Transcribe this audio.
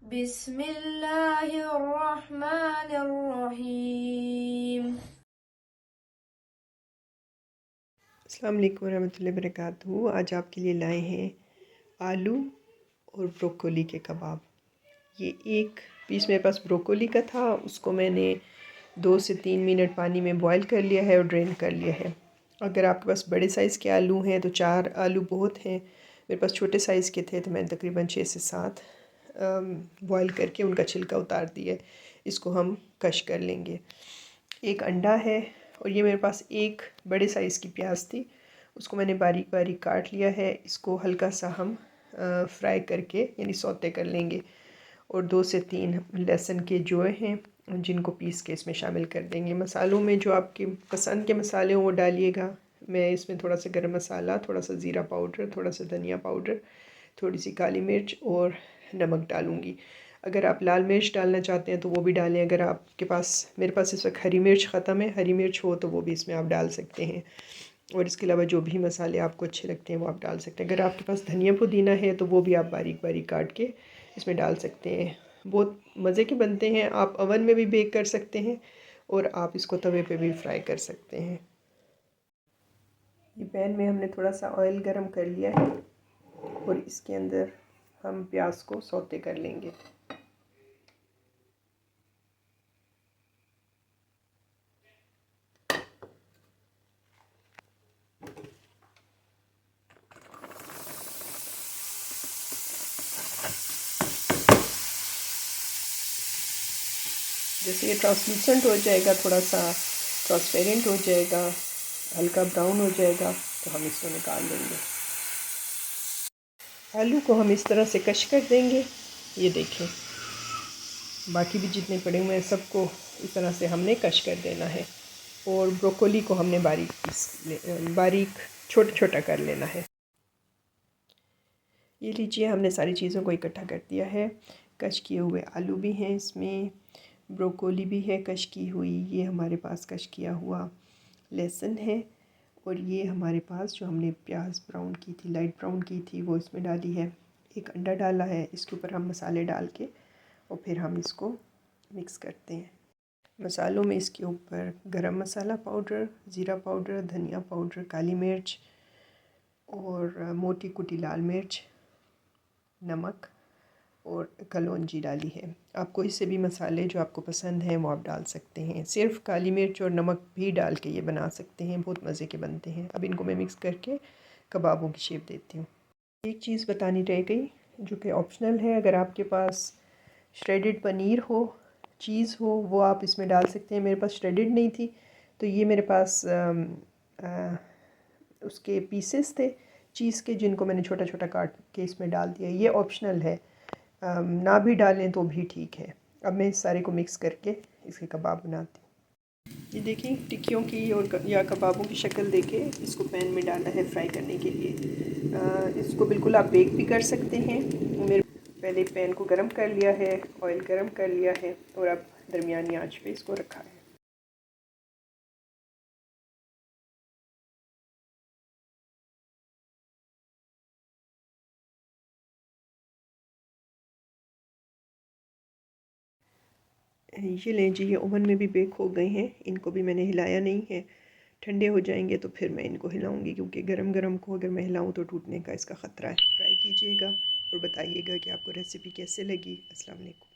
बिस्मिल्लाहिर्रहमानिर्रहीम। अस्सलाम वालेकुम रहमतुल्लाहि वबरकातुहू। आज आपके लिए लाए हैं आलू और ब्रोकोली के कबाब। ये एक पीस मेरे पास ब्रोकोली का था, उसको मैंने 2 से 3 मिनट पानी में बॉईल कर लिया है और ड्रेन कर लिया है। अगर आपके पास बड़े साइज़ के आलू हैं तो 4 आलू बहुत हैं। मेरे पास छोटे साइज़ के थे तो मैंने तकरीबन 6 से 7 बॉईल करके उनका छिलका उतार दिया है। इसको हम कश कर लेंगे। एक अंडा है और ये मेरे पास एक बड़े साइज़ की प्याज थी, उसको मैंने बारीक बारीक काट लिया है। इसको हल्का सा हम फ्राई करके यानी सौते कर लेंगे। और 2 से 3 लहसुन के जोए हैं जिनको पीस के इसमें शामिल कर देंगे। मसालों में जो आपके पसंद के मसाले हों वो डालिएगा। मैं इसमें थोड़ा सा गरम मसाला, थोड़ा सा ज़ीरा पाउडर, थोड़ा सा धनिया पाउडर, थोड़ी सी काली मिर्च और नमक डालूँगी। अगर आप लाल मिर्च डालना चाहते हैं तो वो भी डालें। अगर आपके पास, मेरे पास इस वक्त हरी मिर्च ख़त्म है, हरी मिर्च हो तो वो भी इसमें आप डाल सकते हैं। और इसके अलावा जो भी मसाले आपको अच्छे लगते हैं वो आप डाल सकते हैं। अगर आपके पास धनिया पुदीना है तो वो भी आप बारीक बारीक काट के इसमें डाल सकते हैं। बहुत मज़े के बनते हैं। आप अवन में भी बेक कर सकते हैं और आप इसको तवे पे भी फ्राई कर सकते हैं। ये पैन में हमने थोड़ा सा ऑयल गरम कर लिया है और इसके अंदर हम प्याज को सौते कर लेंगे। जैसे ये ट्रांसलूसेंट हो जाएगा, थोड़ा सा ट्रांसपेरेंट हो जाएगा, हल्का ब्राउन हो जाएगा तो हम इसको निकाल लेंगे। आलू को हम इस तरह से कश कर देंगे। ये देखें, बाकी भी जितने पड़े हुए हैं सबको इस तरह से हमने कश कर देना है। और ब्रोकोली को हमने बारीक छोटा छोटा कर लेना है। ये लीजिए, हमने सारी चीज़ों को इकट्ठा कर दिया है। कश किए हुए आलू भी हैं इसमें, ब्रोकोली भी है कश की हुई, ये हमारे पास कश किया हुआ लहसुन है, और ये हमारे पास जो हमने प्याज ब्राउन की थी, लाइट ब्राउन की थी, वो इसमें डाली है। एक अंडा डाला है। इसके ऊपर हम मसाले डाल के और फिर हम इसको मिक्स करते हैं। मसालों में इसके ऊपर गरम मसाला पाउडर, ज़ीरा पाउडर, धनिया पाउडर, काली मिर्च और मोटी कुटी लाल मिर्च, नमक और कलौंजी डाली है। आप कोई से भी मसाले जो आपको पसंद हैं वो आप डाल सकते हैं। सिर्फ काली मिर्च और नमक भी डाल के ये बना सकते हैं, बहुत मज़े के बनते हैं। अब इनको मैं मिक्स करके कबाबों की शेप देती हूँ। एक चीज़ बतानी रह गई जो कि ऑप्शनल है। अगर आपके पास श्रेडेड पनीर हो, चीज़ हो, वो आप इसमें डाल सकते हैं। मेरे पास श्रेडेड नहीं थी तो ये मेरे पास उसके पीसेस थे चीज़ के, जिनको मैंने छोटा छोटा काट के इसमें डाल दिया। ये ऑप्शनल है, ना भी डालें तो भी ठीक है। अब मैं इस सारे को मिक्स करके इसके कबाब बनाती हूँ। ये देखिए, टिक्कियों की और या कबाबों की शक्ल देके इसको पैन में डाला है फ्राई करने के लिए। इसको बिल्कुल आप बेक भी कर सकते हैं। मेरे पहले पैन को गरम कर लिया है, ऑयल गरम कर लिया है और अब दरमियानी आंच पे इसको रखा है। ये लें जी, ये ओवन में भी बेक हो गए हैं। इनको भी मैंने हिलाया नहीं है। ठंडे हो जाएंगे तो फिर मैं इनको हिलाऊंगी, क्योंकि गरम गरम को अगर मैं हिलाऊं तो टूटने का इसका ख़तरा है। ट्राई कीजिएगा और बताइएगा कि आपको रेसिपी कैसे लगी। अस्सलाम वालेकुम।